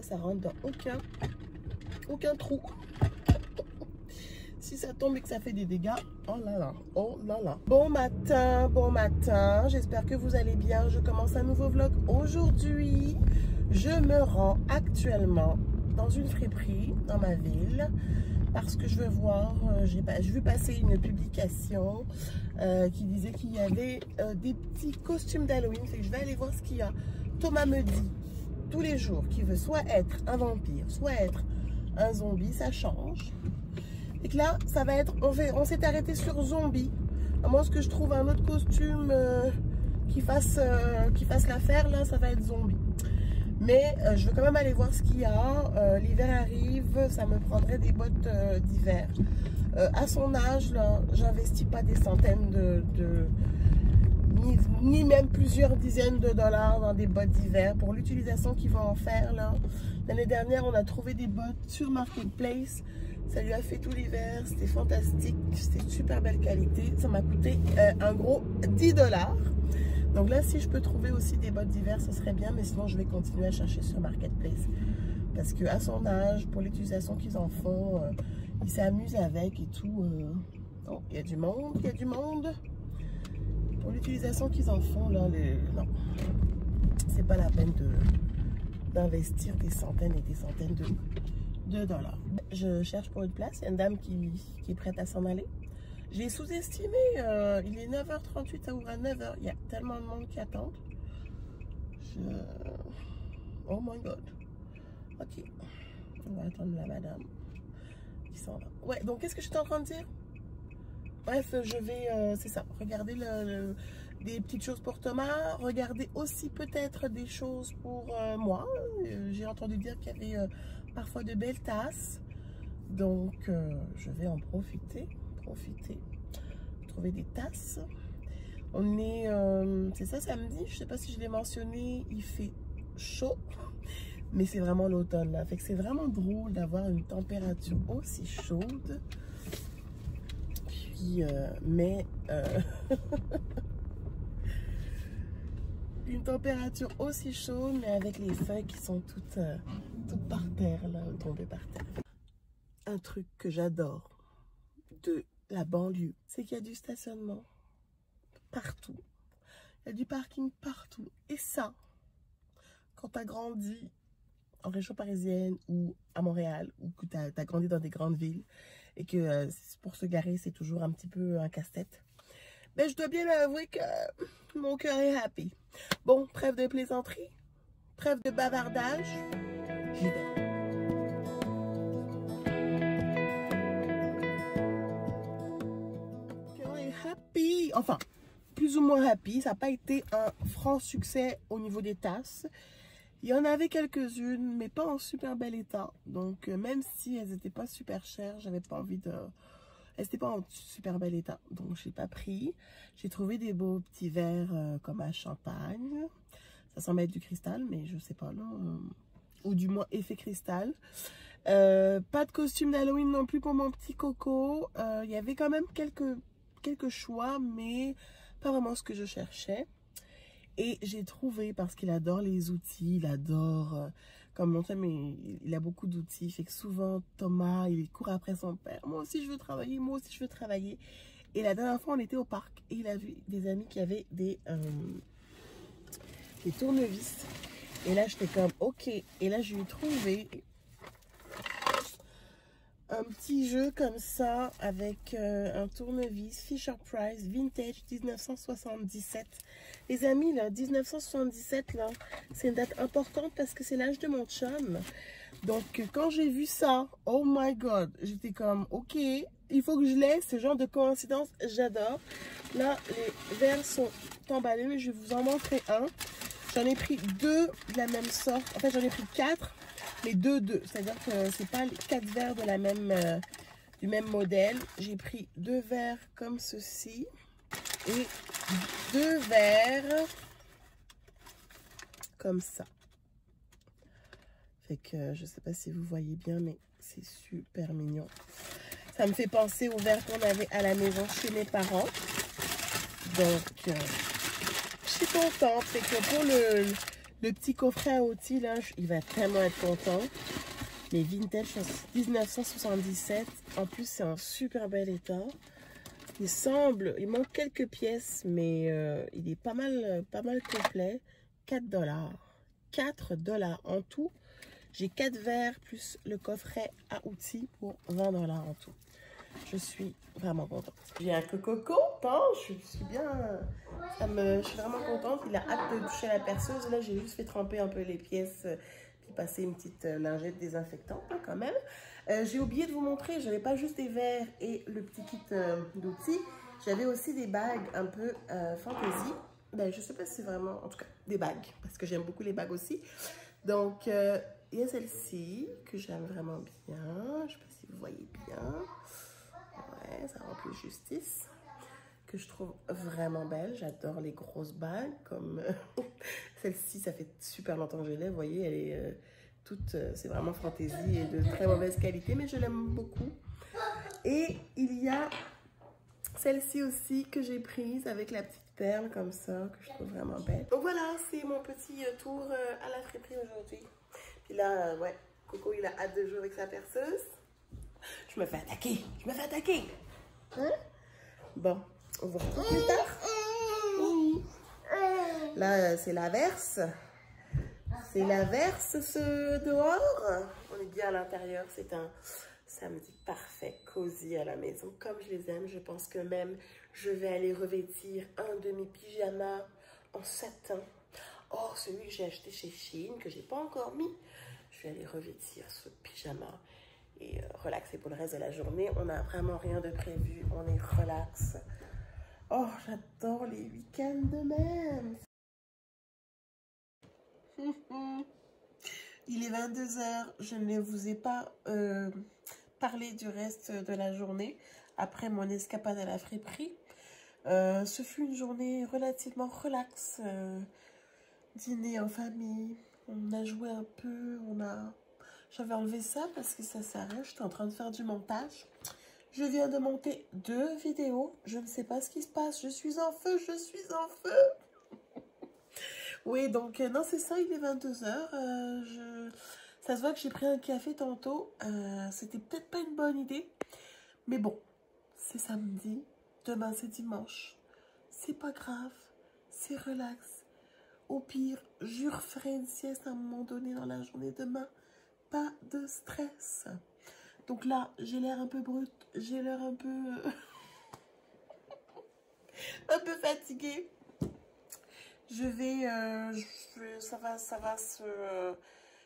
ça rentre dans aucun trou. Si ça tombe et que ça fait des dégâts, oh là là, oh là là. Bon matin, j'espère que vous allez bien. Je commence un nouveau vlog aujourd'hui. Je me rends actuellement dans une friperie dans ma ville parce que je veux voir, j'ai vu passer une publication qui disait qu'il y avait des petits costumes d'Halloween. Fait que je vais aller voir ce qu'il y a. Thomas me dit tous les jours qu'il veut soit être un vampire, soit être un zombie, ça change. Et que là, ça va être, on s'est arrêté sur zombie. À moins que je trouve un autre costume qui fasse l'affaire, là, ça va être zombie. Mais je veux quand même aller voir ce qu'il y a. L'hiver arrive, ça me prendrait des bottes d'hiver. À son âge, là, j'investis pas des centaines ni même plusieurs dizaines de dollars dans des bottes d'hiver pour l'utilisation qu'ils vont en faire là. L'année dernière, on a trouvé des bottes sur Marketplace. Ça lui a fait tout l'hiver, c'était fantastique, c'était de super belle qualité. Ça m'a coûté un gros 10 dollars. Donc là, si je peux trouver aussi des bottes d'hiver, ce serait bien, mais sinon je vais continuer à chercher sur Marketplace. Parce qu'à son âge, pour l'utilisation qu'ils en font, ils s'amusent avec et tout. Oh, il y a du monde, il y a du monde. Pour l'utilisation qu'ils en font, là, non, c'est pas la peine d'investir des centaines et des centaines de dollars. Je cherche pour une place, il y a une dame qui est prête à s'en aller. J'ai sous-estimé, il est 9h38, ça ouvre à 9h, il y a tellement de monde qui attend. Oh my god. Ok, on va attendre la madame qui s'en va. Ouais, donc qu'est-ce que j'étais en train de dire? Bref, je vais, c'est ça, regarder des petites choses pour Thomas, regarder aussi peut-être des choses pour moi. J'ai entendu dire qu'il y avait parfois de belles tasses, donc je vais en profiter, trouver des tasses. On est, c'est ça samedi, je sais pas si je l'ai mentionné, il fait chaud, mais c'est vraiment l'automne là, fait que c'est vraiment drôle d'avoir une température aussi chaude. Une température aussi chaude, mais avec les feuilles qui sont toutes par terre, là, tombées par terre. Un truc que j'adore de la banlieue, c'est qu'il y a du stationnement partout. Il y a du parking partout. Et ça, quand tu as grandi en région parisienne ou à Montréal, ou que tu as grandi dans des grandes villes, et que pour se garer, c'est toujours un petit peu un casse-tête. Mais je dois bien avouer que mon cœur est happy. Bon, trêve de plaisanterie, trêve de bavardage, j'y vais. On est happy, enfin, plus ou moins happy. Ça n'a pas été un franc succès au niveau des tasses. Il y en avait quelques-unes, mais pas en super bel état. Donc, même si elles n'étaient pas super chères, j'avais pas envie de... Elles n'étaient pas en super bel état. Donc, je n'ai pas pris. J'ai trouvé des beaux petits verres comme à champagne. Ça semble être du cristal, mais je sais pas, non. Ou du moins effet cristal. Pas de costume d'Halloween non plus pour mon petit coco. Il y avait quand même quelques choix, mais pas vraiment ce que je cherchais. Et j'ai trouvé, parce qu'il adore les outils, il adore, comme mon chum, il a beaucoup d'outils, fait que souvent Thomas, il court après son père. Moi aussi je veux travailler, moi aussi je veux travailler. Et la dernière fois on était au parc et il a vu des amis qui avaient des tournevis. Et là j'étais comme ok. Et là je lui ai trouvé un petit jeu comme ça avec un tournevis Fisher-Price Vintage 1977. Les amis, là, 1977, là, c'est une date importante parce que c'est l'âge de mon chum. Donc, quand j'ai vu ça, oh my god, j'étais comme, ok, il faut que je l'ai. Ce genre de coïncidence, j'adore. Là, les verres sont emballés, mais je vais vous en montrer un. J'en ai pris deux de la même sorte. En fait, j'en ai pris 4. Mais deux. C'est-à-dire que c'est pas les 4 verres de la même, du même modèle. J'ai pris 2 verres comme ceci et 2 verres comme ça. Fait que je sais pas si vous voyez bien, mais c'est super mignon. Ça me fait penser aux verres qu'on avait à la maison chez mes parents. Donc, je suis contente. Fait que pour Le petit coffret à outils, là, il va tellement être content. Les vintage 1977. En plus, c'est en super bel état. Il manque quelques pièces, mais il est pas mal complet. 4 $. 4 $ en tout. J'ai 4 verres plus le coffret à outils pour 20 $ en tout. Je suis vraiment contente. J'ai un coco content, je suis bien, je suis vraiment contente. Il a hâte de toucher la perceuse. Là, j'ai juste fait tremper un peu les pièces, puis passer une petite lingette désinfectante hein, quand même. J'ai oublié de vous montrer, j'avais pas juste des verres et le petit kit d'outils. J'avais aussi des bagues un peu fantasy. Ben, je sais pas si c'est vraiment, en tout cas, des bagues, parce que j'aime beaucoup les bagues aussi. Donc, il y a celle-ci que j'aime vraiment bien. Je sais pas si vous voyez bien. Ouais, ça rend plus justice. Que je trouve vraiment belle. J'adore les grosses bagues comme celle-ci. Ça fait super longtemps que je l'ai. Vous voyez, elle est toute... c'est vraiment fantaisie et de très mauvaise qualité, mais je l'aime beaucoup. Et il y a celle-ci aussi que j'ai prise avec la petite perle comme ça, que je trouve vraiment belle. Donc voilà, c'est mon petit tour à la friperie aujourd'hui. Puis là, ouais, Coco, il a hâte de jouer avec sa perceuse. Je me fais attaquer, Hein? Bon, on vous retrouve plus tard. Là, c'est l'averse. C'est l'averse dehors. On est bien à l'intérieur, c'est un samedi parfait, cosy à la maison, comme je les aime. Je pense que même je vais aller revêtir un demi-pyjama en satin. Oh, celui que j'ai acheté chez Shein, que j'ai pas encore mis. Je vais aller revêtir ce pyjama et relaxer pour le reste de la journée. On n'a vraiment rien de prévu, on est relax. Oh, j'adore les week-ends de même. Il est 22 h, je ne vous ai pas parlé du reste de la journée après mon escapade à la friperie. Ce fut une journée relativement relax, dîner en famille, on a joué un peu, j'avais enlevé ça parce que ça s'arrête, j'étais en train de faire du montage. Je viens de monter 2 vidéos, je ne sais pas ce qui se passe, je suis en feu. Oui, donc, non, c'est ça, il est 22 h. Ça se voit que j'ai pris un café tantôt. C'était peut-être pas une bonne idée. Mais bon, c'est samedi. Demain, c'est dimanche. C'est pas grave. C'est relax. Au pire, je referai une sieste à un moment donné dans la journée demain. Pas de stress. Donc là, j'ai l'air un peu brute. J'ai l'air un peu... un peu fatiguée. Ça va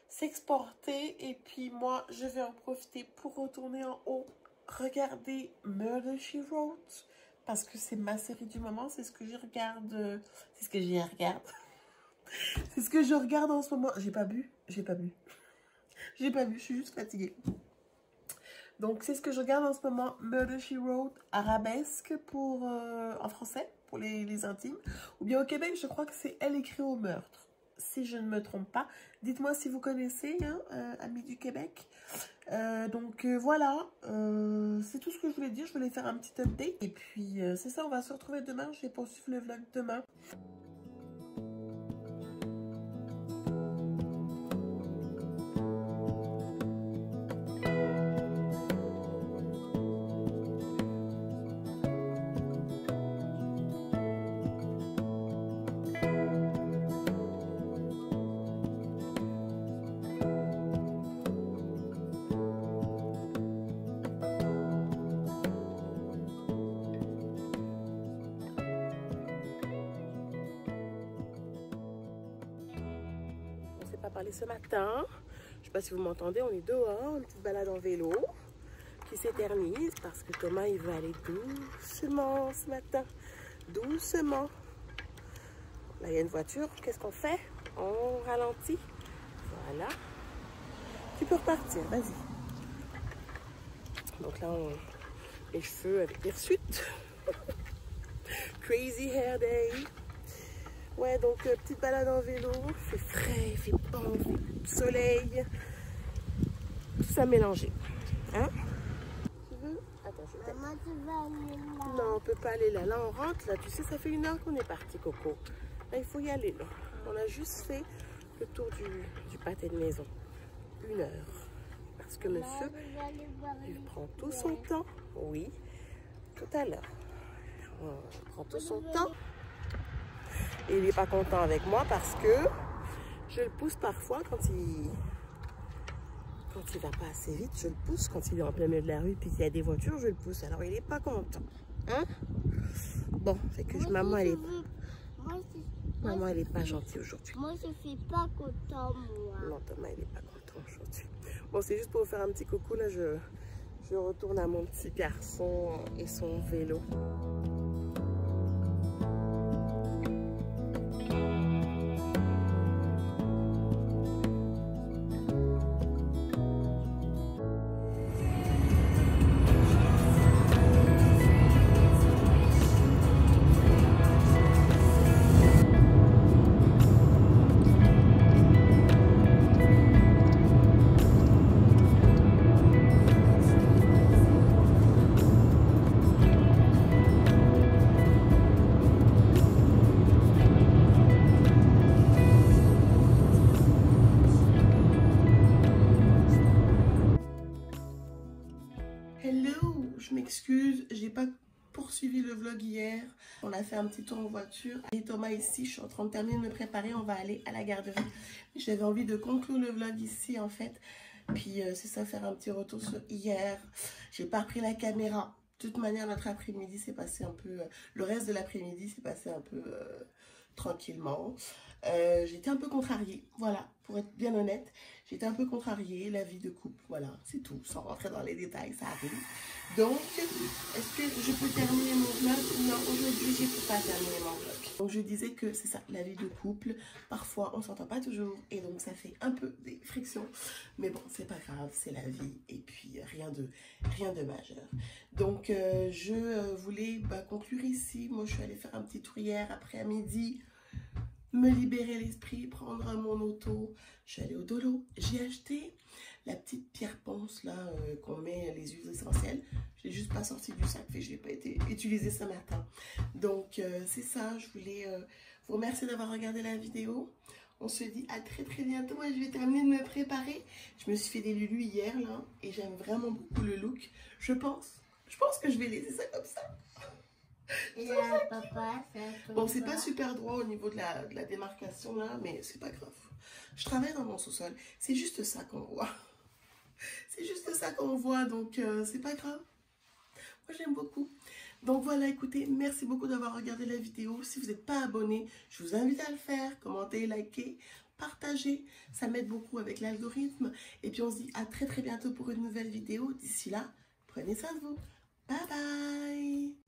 s'exporter et puis moi je vais en profiter pour retourner en haut, regarder Murder, She Wrote parce que c'est ma série du moment, c'est ce que je regarde, c'est ce que je regarde en ce moment. J'ai pas bu, je suis juste fatiguée. Donc c'est ce que je regarde en ce moment, Murder, She Wrote, arabesque pour en français. Pour les intimes, ou bien au Québec, je crois que c'est Elle écrit au meurtre, si je ne me trompe pas. Dites-moi si vous connaissez, hein, amis du Québec. Donc voilà, c'est tout ce que je voulais dire. Je voulais faire un petit update. Et puis c'est ça, on va se retrouver demain. Je vais poursuivre le vlog demain. Pas parler ce matin, je sais pas si vous m'entendez, on est dehors, une petite balade en vélo qui s'éternise parce que Thomas il va aller doucement ce matin, doucement. Là il y a une voiture, qu'est-ce qu'on fait? On ralentit, voilà, tu peux repartir, vas-y. Donc là les cheveux avec hirsutes. Crazy hair day. Ouais, donc petite balade en vélo, il fait frais, il fait bon, il fait soleil, tout ça mélangé. Hein? Tu veux? Attends, je vais... Maman, tu vas aller là? Non, on peut pas aller là. Là, on rentre, là, tu sais, ça fait 1 heure qu'on est parti, Coco. Là, il faut y aller, là. On a juste fait le tour du pâté de maison. 1 heure. Parce que monsieur, il prend tout son temps. Oui, tout à l'heure. On prend tout son temps. Et il n'est pas content avec moi parce que je le pousse parfois quand il va pas assez vite. Je le pousse quand il est en plein milieu de la rue puis qu'il y a des voitures, je le pousse. Alors il n'est pas content. Hein? Bon, fait que maman, elle est pas gentille aujourd'hui. Moi, je suis pas content, moi. Non, Thomas, il est pas content aujourd'hui. Bon, c'est juste pour vous faire un petit coucou. Là, je retourne à mon petit garçon et son vélo. Hello, je m'excuse, j'ai pas poursuivi le vlog hier. On a fait un petit tour en voiture. Et Thomas ici, je suis en train de terminer de me préparer. On va aller à la garderie. J'avais envie de conclure le vlog ici en fait. Puis c'est ça, faire un petit retour sur hier. J'ai pas repris la caméra. De toute manière, notre après-midi s'est passé un peu... le reste de l'après-midi s'est passé un peu tranquillement. J'étais un peu contrariée, voilà, pour être bien honnête. J'étais un peu contrariée, la vie de couple, voilà, c'est tout. Sans rentrer dans les détails, ça arrive. Donc, est-ce que je peux terminer mon vlog? Non, aujourd'hui, je ne peux pas terminer mon vlog. Donc, je disais que c'est ça, la vie de couple. Parfois, on ne s'entend pas toujours et donc ça fait un peu des frictions. Mais bon, c'est pas grave, c'est la vie et puis rien de majeur. Donc, je voulais conclure ici. Moi, je suis allée faire un petit tour hier après-midi. Me libérer l'esprit, prendre mon auto. Je suis allée au Dolo. J'ai acheté la petite pierre ponce là qu'on met les huiles essentielles. Je l'ai juste pas sorti du sac, je l'ai pas été utilisée ce matin. Donc c'est ça, je voulais vous remercier d'avoir regardé la vidéo. On se dit à très bientôt. Moi, je vais terminer de me préparer. Je me suis fait des lulus hier là et j'aime vraiment beaucoup le look. Je pense que je vais laisser ça comme ça. Bon, c'est pas super droit au niveau de la démarcation là, mais c'est pas grave. Je travaille dans mon sous-sol. C'est juste ça qu'on voit. C'est juste ça qu'on voit, donc c'est pas grave. Moi, j'aime beaucoup. Donc voilà, écoutez, merci beaucoup d'avoir regardé la vidéo. Si vous n'êtes pas abonné, je vous invite à le faire. Commentez, likez, partagez. Ça m'aide beaucoup avec l'algorithme. Et puis on se dit à très bientôt pour une nouvelle vidéo. D'ici là, prenez soin de vous. Bye bye.